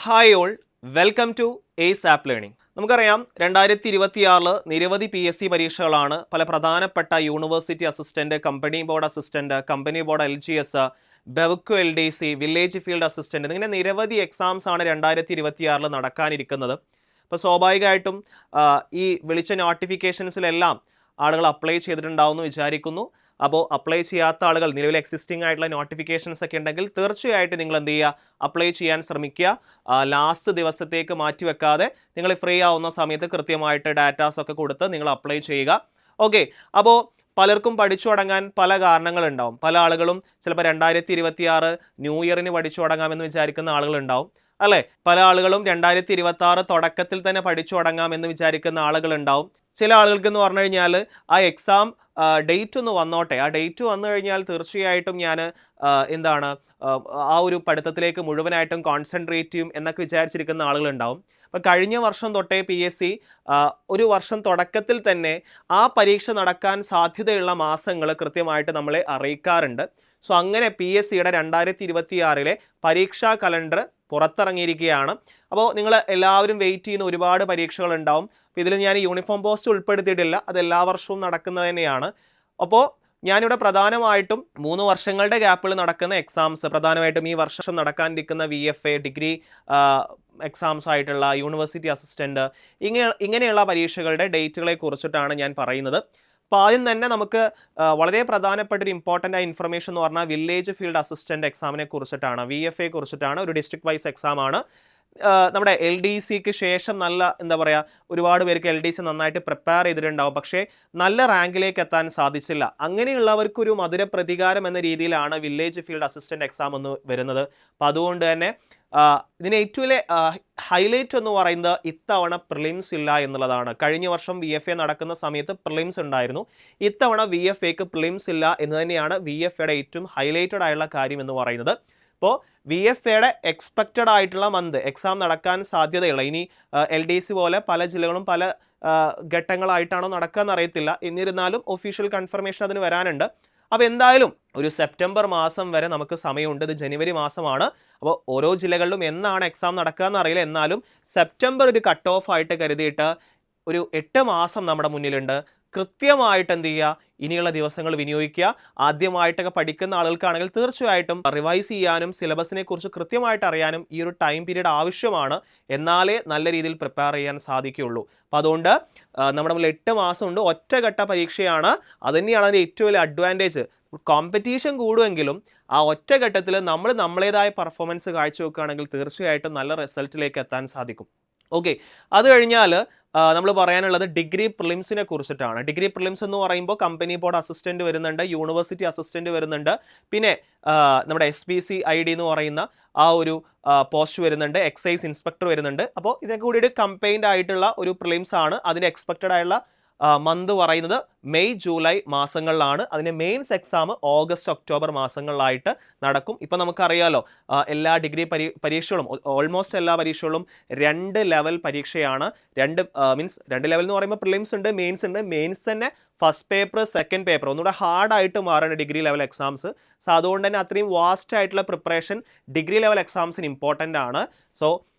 Hi all, welcome to ace app learning. നമുക്കറിയാം 2026 നിരവധി PSC പരീക്ഷകളാണ്. പല പ്രധാനപ്പെട്ട university assistant, company board assistant, company board LGS, Bevco LDC, village field assistant ഇങ്ങനെ നിരവധി എക്സാംസ് ആണ് 2026 നടക്കാനിരിക്കുന്നത്. അപ്പോൾ സ്വാഭാവികമായിട്ടും ഈ വിളിച്ച നോട്ടിഫിക്കേഷൻസിലെല്ലാം ആളുകൾ അപ്ലൈ ചെയ്തിട്ടുണ്ടാവുമെന്ന് വിചാരിക്കുന്നു. അപ്പോൾ അപ്ലൈ ചെയ്യാത്ത ആളുകൾ നിലവിൽ എക്സിസ്റ്റിംഗ് ആയിട്ടുള്ള നോട്ടിഫിക്കേഷൻസ് ഒക്കെ ഉണ്ടെങ്കിൽ തീർച്ചയായിട്ടും നിങ്ങൾ എന്ത് ചെയ്യുക, അപ്ലൈ ചെയ്യാൻ ശ്രമിക്കുക. ലാസ്റ്റ് ദിവസത്തേക്ക് മാറ്റി വെക്കാതെ നിങ്ങൾ ഫ്രീ ആവുന്ന സമയത്ത് കൃത്യമായിട്ട് ഡാറ്റാസ് ഒക്കെ കൊടുത്ത് നിങ്ങൾ അപ്ലൈ ചെയ്യുക. ഓക്കെ, അപ്പോൾ പലർക്കും പഠിച്ചു തുടങ്ങാൻ പല കാരണങ്ങളുണ്ടാവും. പല ആളുകളും ചിലപ്പോൾ 2026 ന്യൂ ഇയറിന് പഠിച്ചു തുടങ്ങാമെന്ന് വിചാരിക്കുന്ന ആളുകളുണ്ടാവും അല്ലേ. പല ആളുകളും 2026 തുടക്കത്തിൽ തന്നെ പഠിച്ചു തുടങ്ങാമെന്ന് വിചാരിക്കുന്ന ആളുകളുണ്ടാവും. ചില ആളുകൾക്ക് എന്ന് പറഞ്ഞു കഴിഞ്ഞാൽ ആ എക്സാം ഡേറ്റ് ഒന്ന് വന്നോട്ടെ, ആ ഡേറ്റ് വന്നു കഴിഞ്ഞാൽ തീർച്ചയായിട്ടും ഞാൻ ആ ഒരു പഠിത്തത്തിലേക്ക് മുഴുവനായിട്ടും കോൺസെൻട്രേറ്റ് ചെയ്യും എന്നൊക്കെ വിചാരിച്ചിരിക്കുന്ന ആളുകളുണ്ടാവും. അപ്പോൾ കഴിഞ്ഞ വർഷം തൊട്ടേ PSC ഒരു വർഷം തുടക്കത്തിൽ തന്നെ ആ പരീക്ഷ നടക്കാൻ സാധ്യതയുള്ള മാസങ്ങൾ കൃത്യമായിട്ട് നമ്മളെ അറിയിക്കാറുണ്ട്. സോ അങ്ങനെ PSCയുടെ 2026 പരീക്ഷാ കലണ്ടർ പുറത്തിറങ്ങിയിരിക്കുകയാണ്. അപ്പോൾ നിങ്ങൾ എല്ലാവരും വെയിറ്റ് ചെയ്യുന്ന ഒരുപാട് പരീക്ഷകൾ ഉണ്ടാവും. അപ്പോൾ ഇതിൽ ഞാൻ യൂണിഫോം പോസ്റ്റ് ഉൾപ്പെടുത്തിയിട്ടില്ല, അത് എല്ലാ വർഷവും നടക്കുന്നത് തന്നെയാണ്. അപ്പോൾ ഞാനിവിടെ പ്രധാനമായിട്ടും 3 വർഷങ്ങളുടെ ഗ്യാപ്പിൽ നടക്കുന്ന എക്സാംസ്, പ്രധാനമായിട്ടും ഈ വർഷം നടക്കാനിരിക്കുന്ന VFA ഡിഗ്രി എക്സാംസ് ആയിട്ടുള്ള യൂണിവേഴ്സിറ്റി അസിസ്റ്റന്റ് ഇങ്ങനെയുള്ള പരീക്ഷകളുടെ ഡേറ്റുകളെ കുറിച്ചിട്ടാണ് ഞാൻ പറയുന്നത്. അപ്പോൾ ആദ്യം തന്നെ നമുക്ക് വളരെ പ്രധാനപ്പെട്ട ഒരു ഇമ്പോർട്ടൻ്റ് ആയ ഇൻഫർമേഷൻ എന്ന് പറഞ്ഞാൽ വില്ലേജ് ഫീൽഡ് അസിസ്റ്റന്റ് എക്സാമിനെ കുറിച്ചിട്ടാണ്, VFA കുറിച്ചിട്ടാണ്. ഒരു ഡിസ്ട്രിക്ട് വൈസ് എക്സാമാണ്. നമ്മുടെ LDCക്ക് ശേഷം ഒരുപാട് പേർക്ക് LDC നന്നായിട്ട് പ്രിപ്പയർ ചെയ്തിട്ടുണ്ടാവും, പക്ഷേ നല്ല റാങ്കിലേക്ക് എത്താൻ സാധിച്ചില്ല. അങ്ങനെയുള്ളവർക്കൊരു മധുര പ്രതികാരം എന്ന രീതിയിലാണ് വില്ലേജ് ഫീൽഡ് അസിസ്റ്റന്റ് എക്സാം എന്ന് വരുന്നത്. അപ്പം അതുകൊണ്ട് തന്നെ ഇതിന് ഏറ്റവും വലിയ ഹൈലൈറ്റ് എന്ന് പറയുന്നത് ഇത്തവണ പ്രിലിംസ് ഇല്ല എന്നുള്ളതാണ്. കഴിഞ്ഞ വർഷം VFA നടക്കുന്ന സമയത്ത് പ്രിലിംസ് ഉണ്ടായിരുന്നു. ഇത്തവണ VFAക്ക് പ്രിലിംസ് ഇല്ല എന്ന് തന്നെയാണ് VFAയുടെ ഏറ്റവും ഹൈലൈറ്റഡ് ആയിട്ടുള്ള കാര്യം എന്ന് പറയുന്നത്. അപ്പോൾ VFAയുടെ എക്സ്പെക്റ്റഡ് ആയിട്ടുള്ള മന്ത് എക്സാം നടക്കാൻ സാധ്യതയുള്ള, ഇനി LDC പോലെ പല ജില്ലകളും പല ഘട്ടങ്ങളായിട്ടാണോ നടക്കാമെന്ന് അറിയത്തില്ല, എന്നിരുന്നാലും ഒഫീഷ്യൽ കൺഫർമേഷൻ അതിന് വരാനുണ്ട്. അപ്പോൾ എന്തായാലും ഒരു സെപ്റ്റംബർ മാസം വരെ നമുക്ക് സമയമുണ്ട്. ഇത് ജനുവരി മാസമാണ്. അപ്പോൾ ഓരോ ജില്ലകളിലും എന്നാണ് എക്സാം നടക്കുക എന്നറിയില്ല, എന്നാലും സെപ്റ്റംബർ ഒരു കട്ട് ഓഫ് ആയിട്ട് കരുതിയിട്ട് ഒരു 8 മാസം നമ്മുടെ മുന്നിലുണ്ട്. കൃത്യമായിട്ട് എന്ത് ചെയ്യുക, ഇനിയുള്ള ദിവസങ്ങൾ വിനിയോഗിക്കുക. ആദ്യമായിട്ടൊക്കെ പഠിക്കുന്ന ആളുകൾക്കാണെങ്കിൽ തീർച്ചയായിട്ടും റിവൈസ് ചെയ്യാനും സിലബസിനെ കുറിച്ച് കൃത്യമായിട്ട് അറിയാനും ഈ ഒരു ടൈം പീരീഡ് ആവശ്യമാണ്. എന്നാലേ നല്ല രീതിയിൽ പ്രിപ്പയർ ചെയ്യാൻ സാധിക്കുകയുള്ളൂ. അപ്പം അതുകൊണ്ട് നമ്മുടെ മുന്നിൽ 8 മാസമുണ്ട്. ഒറ്റഘട്ട പരീക്ഷയാണ്. അതുതന്നെയാണ് അതിൻ്റെ ഏറ്റവും വലിയ അഡ്വാൻറ്റേജ്. കോമ്പറ്റീഷൻ കൂടുമെങ്കിലും ആ ഒറ്റഘട്ടത്തിൽ നമ്മൾ നമ്മളേതായ പെർഫോമൻസ് കാഴ്ചവെക്കുകയാണെങ്കിൽ തീർച്ചയായിട്ടും നല്ല റിസൾട്ടിലേക്ക് എത്താൻ സാധിക്കും. ഓക്കെ, അത് കഴിഞ്ഞാൽ നമ്മൾ പറയാനുള്ളത് ഡിഗ്രി പ്രിലിംസിനെ കുറിച്ചിട്ടാണ്. ഡിഗ്രി പ്രിലിംസ് എന്ന് പറയുമ്പോൾ കമ്പനി ബോർഡ് അസിസ്റ്റന്റ് വരുന്നുണ്ട്, യൂണിവേഴ്സിറ്റി അസിസ്റ്റന്റ് വരുന്നുണ്ട്, പിന്നെ നമ്മുടെ SPC ID എന്ന് പറയുന്ന ആ ഒരു പോസ്റ്റ് വരുന്നുണ്ട്, എക്സൈസ് ഇൻസ്പെക്ടർ വരുന്നുണ്ട്. അപ്പോൾ ഇതിനൊക്കെ കൂടിയിട്ട് കമ്പൈൻഡ് ആയിട്ടുള്ള ഒരു പ്രിലിംസ് ആണ്. അതിൻ്റെ എക്സ്പെക്റ്റഡ് ആയിട്ടുള്ള മന്ത് പറയുന്നത് മെയ് ജൂലൈ മാസങ്ങളിലാണ്. അതിൻ്റെ മെയിൻസ് എക്സാം ഓഗസ്റ്റ് ഒക്ടോബർ മാസങ്ങളിലായിട്ട് നടക്കും. ഇപ്പം നമുക്കറിയാലോ, എല്ലാ ഡിഗ്രി പരീക്ഷകളും ഓൾമോസ്റ്റ് എല്ലാ പരീക്ഷകളും 2 ലെവൽ പരീക്ഷയാണ്. 2 ലെവൽ എന്ന് പറയുമ്പോൾ പ്രിലിംസ് ഉണ്ട്, മെയിൻസ് ഉണ്ട്. മെയിൻസ് തന്നെ ഫസ്റ്റ് പേപ്പർ, സെക്കൻഡ് പേപ്പർ ഒന്നുകൂടെ ഹാർഡായിട്ട് മാറുന്ന ഡിഗ്രി ലെവൽ എക്സാംസ്. സോ അതുകൊണ്ട് തന്നെ അത്രയും വാസ്റ്റ് ആയിട്ടുള്ള പ്രിപ്പറേഷൻ ഡിഗ്രി ലെവൽ എക്സാംസിന് ഇമ്പോർട്ടൻ്റ് ആണ്. സോ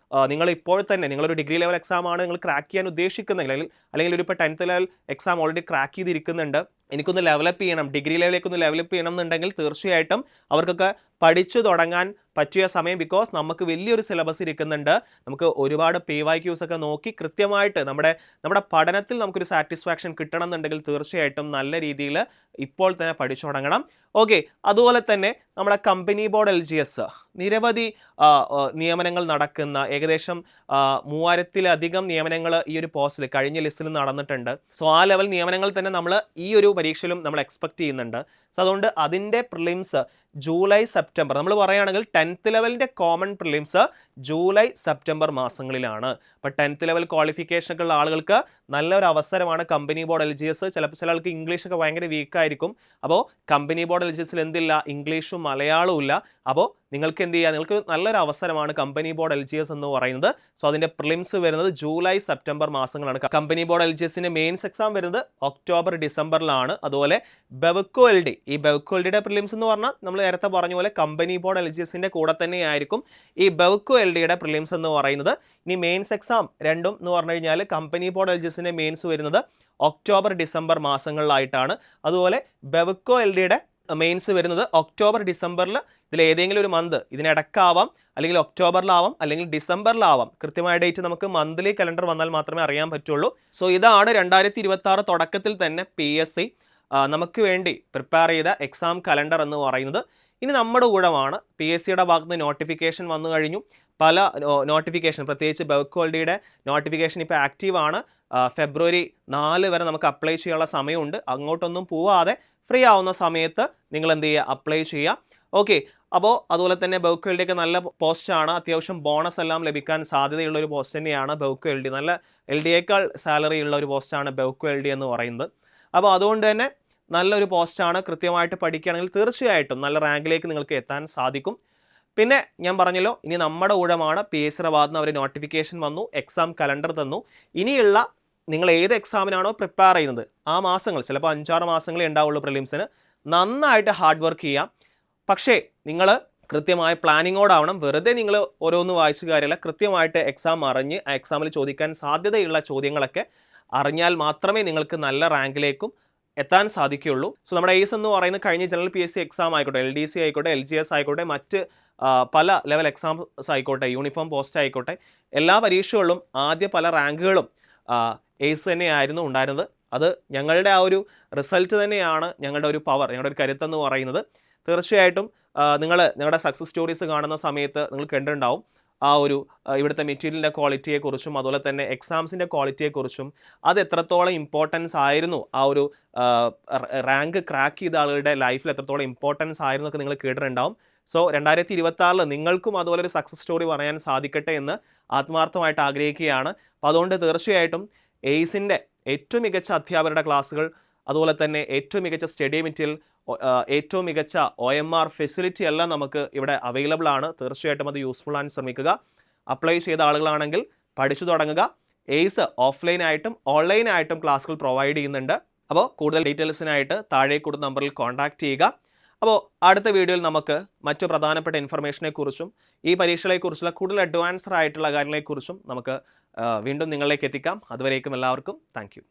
നിങ്ങൾ ഇപ്പോൾ തന്നെ നിങ്ങളൊരു ഡിഗ്രി ലെവൽ എക്സാം ആണ് നിങ്ങൾ ക്രാക്ക് ചെയ്യാൻ ഉദ്ദേശിക്കുന്നെങ്കിൽ, അല്ലെങ്കിൽ ഒരു ഇപ്പോൾ 10th level exam already crack ചെയ്തിരിക്കുന്നുണ്ട്, എനിക്കൊന്ന് ലെവലപ്പ് ചെയ്യണം, ഡിഗ്രി ലെവലിലേക്കൊന്ന് ലെവലപ്പ് ചെയ്യണം എന്നുണ്ടെങ്കിൽ തീർച്ചയായിട്ടും അവർക്കൊക്കെ പഠിച്ചു തുടങ്ങാൻ പറ്റിയ സമയം. ബിക്കോസ് നമുക്ക് വലിയൊരു സിലബസ് ഇരിക്കുന്നുണ്ട്. നമുക്ക് ഒരുപാട് PYQs ഒക്കെ നോക്കി കൃത്യമായിട്ട് നമ്മുടെ പഠനത്തിൽ നമുക്കൊരു സാറ്റിസ്ഫാക്ഷൻ കിട്ടണം എന്നുണ്ടെങ്കിൽ തീർച്ചയായിട്ടും നല്ല രീതിയിൽ ഇപ്പോൾ തന്നെ പഠിച്ചു തുടങ്ങണം. ഓക്കെ, അതുപോലെ തന്നെ നമ്മുടെ കമ്പനി ബോർഡ് LGS നിരവധി നിയമനങ്ങൾ നടക്കുന്ന, ഏകദേശം 3000-ലധികം നിയമനങ്ങൾ ഈ ഒരു പോസ്റ്റിൽ കഴിഞ്ഞ ലിസ്റ്റിൽ നടന്നിട്ടുണ്ട്. സോ ആ ലെവൽ നിയമനങ്ങൾ തന്നെ നമ്മൾ ഈ ഒരു പരീക്ഷയിലും നമ്മൾ എക്സ്പെക്ട് ചെയ്യുന്നുണ്ട്. സോ അതുകൊണ്ട് അതിൻ്റെ പ്രിലിംസ് ജൂലൈ സെപ്റ്റംബർ, നമ്മൾ പറയുകയാണെങ്കിൽ 10th ലെവലിൻ്റെ കോമൺ പ്രിലിംസ് ജൂലൈ സെപ്റ്റംബർ മാസങ്ങളിലാണ്. അപ്പോൾ 10th ലെവൽ ക്വാളിഫിക്കേഷനൊക്കെ ഉള്ള ആളുകൾക്ക് നല്ലൊരു അവസരമാണ് കമ്പനി ബോർഡ് LGS. ചില ആൾക്ക് ഇംഗ്ലീഷൊക്കെ ഭയങ്കര വീക്കായിരിക്കും. അപ്പോൾ കമ്പനി ബോർഡ് LGSൽ എന്തില്ല, ഇംഗ്ലീഷും മലയാളവും ഇല്ല. അപ്പോൾ നിങ്ങൾക്ക് എന്ത് ചെയ്യുക, നിങ്ങൾക്ക് നല്ലൊരു അവസരമാണ് കമ്പനി ബോർഡ് LGS എന്ന് പറയുന്നത്. സോ അതിൻ്റെ പ്രിലിംസ് വരുന്നത് ജൂലൈ സെപ്റ്റംബർ മാസങ്ങളാണ്. കമ്പനി ബോർഡ് LGSൻ്റെ മെയിൻസ് എക്സാം വരുന്നത് ഒക്ടോബർ ഡിസംബറിലാണ്. അതുപോലെ ബെവ്കോ LD, ഈ ബെവ്കോ LDയുടെ പ്രിലിംസ് എന്ന് പറഞ്ഞാൽ നമ്മൾ നേരത്തെ പറഞ്ഞ പോലെ കമ്പനി ബോർഡ് LGSന്റെ കൂടെ തന്നെയായിരിക്കും ഈ ബെവ്കോ LDയുടെ പ്രിലിംസ് എന്ന് പറയുന്നത്. ഇനി മെയിൻസ് എക്സാം രണ്ടും എന്ന് പറഞ്ഞു കഴിഞ്ഞാൽ കമ്പനി ബോർഡ് LGSന്റെ മെയിൻസ് വരുന്നത് ഒക്ടോബർ ഡിസംബർ മാസങ്ങളിലായിട്ടാണ്. അതുപോലെ ബെവ്കോ LDയുടെ മെയിൻസ് വരുന്നത് ഒക്ടോബർ ഡിസംബറിൽ ഇതിൽ ഏതെങ്കിലും ഒരു മന്ത് ഇതിനിടക്കാവാം, അല്ലെങ്കിൽ ഒക്ടോബറിലാവാം, അല്ലെങ്കിൽ ഡിസംബറിലാവാം. കൃത്യമായ ഡേറ്റ് നമുക്ക് മന്ത്ലി കലണ്ടർ വന്നാൽ മാത്രമേ അറിയാൻ പറ്റുള്ളൂ. സോ ഇതാണ് 2026 തുടക്കത്തിൽ തന്നെ PSC നമുക്ക് വേണ്ടി പ്രിപ്പയർ ചെയ്ത എക്സാം കലണ്ടർ എന്ന് പറയുന്നത്. ഇനി നമ്മുടെ ഊഴമാണ്. PSCയുടെ ഭാഗത്ത് നിന്ന് നോട്ടിഫിക്കേഷൻ വന്നു കഴിഞ്ഞു. പല നോട്ടിഫിക്കേഷൻ, പ്രത്യേകിച്ച് ബെവ്കോ LDയുടെ നോട്ടിഫിക്കേഷൻ ഇപ്പോൾ ആക്റ്റീവാണ്. ഫെബ്രുവരി 4 വരെ നമുക്ക് അപ്ലൈ ചെയ്യാനുള്ള സമയമുണ്ട്. അങ്ങോട്ടൊന്നും പോവാതെ ഫ്രീ ആവുന്ന സമയത്ത് നിങ്ങൾ എന്ത് ചെയ്യുക, അപ്ലൈ ചെയ്യുക. ഓക്കെ, അപ്പോൾ അതുപോലെ തന്നെ ബെവ്കോ LDയൊക്കെ നല്ല പോസ്റ്റാണ്. അത്യാവശ്യം ബോണസ് എല്ലാം ലഭിക്കാൻ സാധ്യതയുള്ള ഒരു പോസ്റ്റ് തന്നെയാണ് ബെവ്കോ LD. നല്ല LDയേക്കാൾ സാലറി ഉള്ള ഒരു പോസ്റ്റാണ് ബെവ്കോ LD എന്ന് പറയുന്നത്. അപ്പോൾ അതുകൊണ്ട് തന്നെ നല്ലൊരു പോസ്റ്റാണ്. കൃത്യമായിട്ട് പഠിക്കുകയാണെങ്കിൽ തീർച്ചയായിട്ടും നല്ല റാങ്കിലേക്ക് നിങ്ങൾക്ക് എത്താൻ സാധിക്കും. പിന്നെ ഞാൻ പറഞ്ഞല്ലോ, ഇനി നമ്മുടെ ഊഴമാണ്. PSCയുടെ ഭാഗത്ത് നിന്ന് അവർ നോട്ടിഫിക്കേഷൻ വന്നു, എക്സാം കലണ്ടർ തന്നു. ഇനിയുള്ള നിങ്ങൾ ഏത് എക്സാമിനാണോ പ്രിപ്പയർ ചെയ്യുന്നത് ആ മാസങ്ങൾ, ചിലപ്പോൾ 5-6 മാസങ്ങളേ ഉണ്ടാവുള്ളൂ പ്രിലിംസിന്, നന്നായിട്ട് ഹാർഡ് വർക്ക് ചെയ്യാം. പക്ഷേ നിങ്ങൾ കൃത്യമായ പ്ലാനിങ്ങോടാവണം. വെറുതെ നിങ്ങൾ ഓരോന്ന് വായിച്ചു കാര്യമല്ല. കൃത്യമായിട്ട് എക്സാം അറിഞ്ഞ് ആ എക്സാമിൽ ചോദിക്കാൻ സാധ്യതയുള്ള ചോദ്യങ്ങളൊക്കെ അറിഞ്ഞാൽ മാത്രമേ നിങ്ങൾക്ക് നല്ല റാങ്കിലേക്കും എത്താൻ സാധിക്കുകയുള്ളൂ. സോ നമ്മുടെ എയ്സ് എന്ന് പറയുന്നത് കഴിഞ്ഞ ജനറൽ PSC എക്സാം ആയിക്കോട്ടെ, LDC ആയിക്കോട്ടെ, LGS ആയിക്കോട്ടെ, മറ്റ് പല ലെവൽ എക്സാംസ് ആയിക്കോട്ടെ, യൂണിഫോം പോസ്റ്റ് ആയിക്കോട്ടെ, എല്ലാ പരീക്ഷകളിലും ആദ്യ പല റാങ്കുകളും എയ്സ് തന്നെയായിരുന്നു ഉണ്ടായിരുന്നത്. അത് ഞങ്ങളുടെ ആ ഒരു റിസൾട്ട് തന്നെയാണ് ഞങ്ങളുടെ ഒരു പവർ, ഞങ്ങളുടെ ഒരു കരുത്തെന്ന് പറയുന്നത്. തീർച്ചയായിട്ടും നിങ്ങളുടെ സക്സസ് സ്റ്റോറീസ് കാണുന്ന സമയത്ത് നിങ്ങൾ കണ്ടിട്ടുണ്ടാവും ആ ഒരു ഇവിടുത്തെ മെറ്റീരിയലിൻ്റെ ക്വാളിറ്റിയെക്കുറിച്ചും അതുപോലെ തന്നെ എക്സാംസിൻ്റെ ക്വാളിറ്റിയെക്കുറിച്ചും അത് എത്രത്തോളം ഇമ്പോർട്ടൻസ് ആയിരുന്നു, ആ ഒരു റാങ്ക് ക്രാക്ക് ചെയ്ത ആളുകളുടെ ലൈഫിൽ എത്രത്തോളം ഇമ്പോർട്ടൻസ് ആയിരുന്നു എന്നൊക്കെ നിങ്ങൾ കേട്ടിട്ടുണ്ടാവും. സോ 2026 നിങ്ങൾക്കും അതുപോലെ ഒരു സക്സസ് സ്റ്റോറി പറയാൻ സാധിക്കട്ടെ എന്ന് ആത്മാർത്ഥമായിട്ട് ആഗ്രഹിക്കുകയാണ്. അപ്പോൾ അതുകൊണ്ട് തീർച്ചയായിട്ടും എയ്സിൻ്റെ ഏറ്റവും മികച്ച അധ്യാപകരുടെ ക്ലാസ്സുകൾ, അതുപോലെ തന്നെ ഏറ്റവും മികച്ച സ്റ്റഡി മെറ്റീരിയൽ, ഏറ്റവും മികച്ച OMR ഫെസിലിറ്റി എല്ലാം നമുക്ക് ഇവിടെ അവൈലബിൾ ആണ്. തീർച്ചയായിട്ടും അത് യൂസ്ഫുൾ ആകാൻ ശ്രമിക്കുക. അപ്ലൈ ചെയ്ത ആളുകളാണെങ്കിൽ പഠിച്ചു തുടങ്ങുക. എയ്സ് ഓഫ്ലൈനായിട്ടും ഓൺലൈനായിട്ടും ക്ലാസ്സുകൾ പ്രൊവൈഡ് ചെയ്യുന്നുണ്ട്. അപ്പോൾ കൂടുതൽ ഡീറ്റെയിൽസിനായിട്ട് താഴെ കൊടുത്ത നമ്പറിൽ കോൺടാക്റ്റ് ചെയ്യുക. അപ്പോൾ അടുത്ത വീഡിയോയിൽ നമുക്ക് മറ്റു പ്രധാനപ്പെട്ട ഇൻഫർമേഷനെക്കുറിച്ചും ഈ പരീക്ഷകളെക്കുറിച്ചുള്ള കൂടുതൽ അഡ്വാൻസ്ഡ് ആയിട്ടുള്ള കാര്യങ്ങളെക്കുറിച്ചും നമുക്ക് വീണ്ടും നിങ്ങളിലേക്ക് എത്തിക്കാം. അതുവരേക്കും എല്ലാവർക്കും താങ്ക് യു.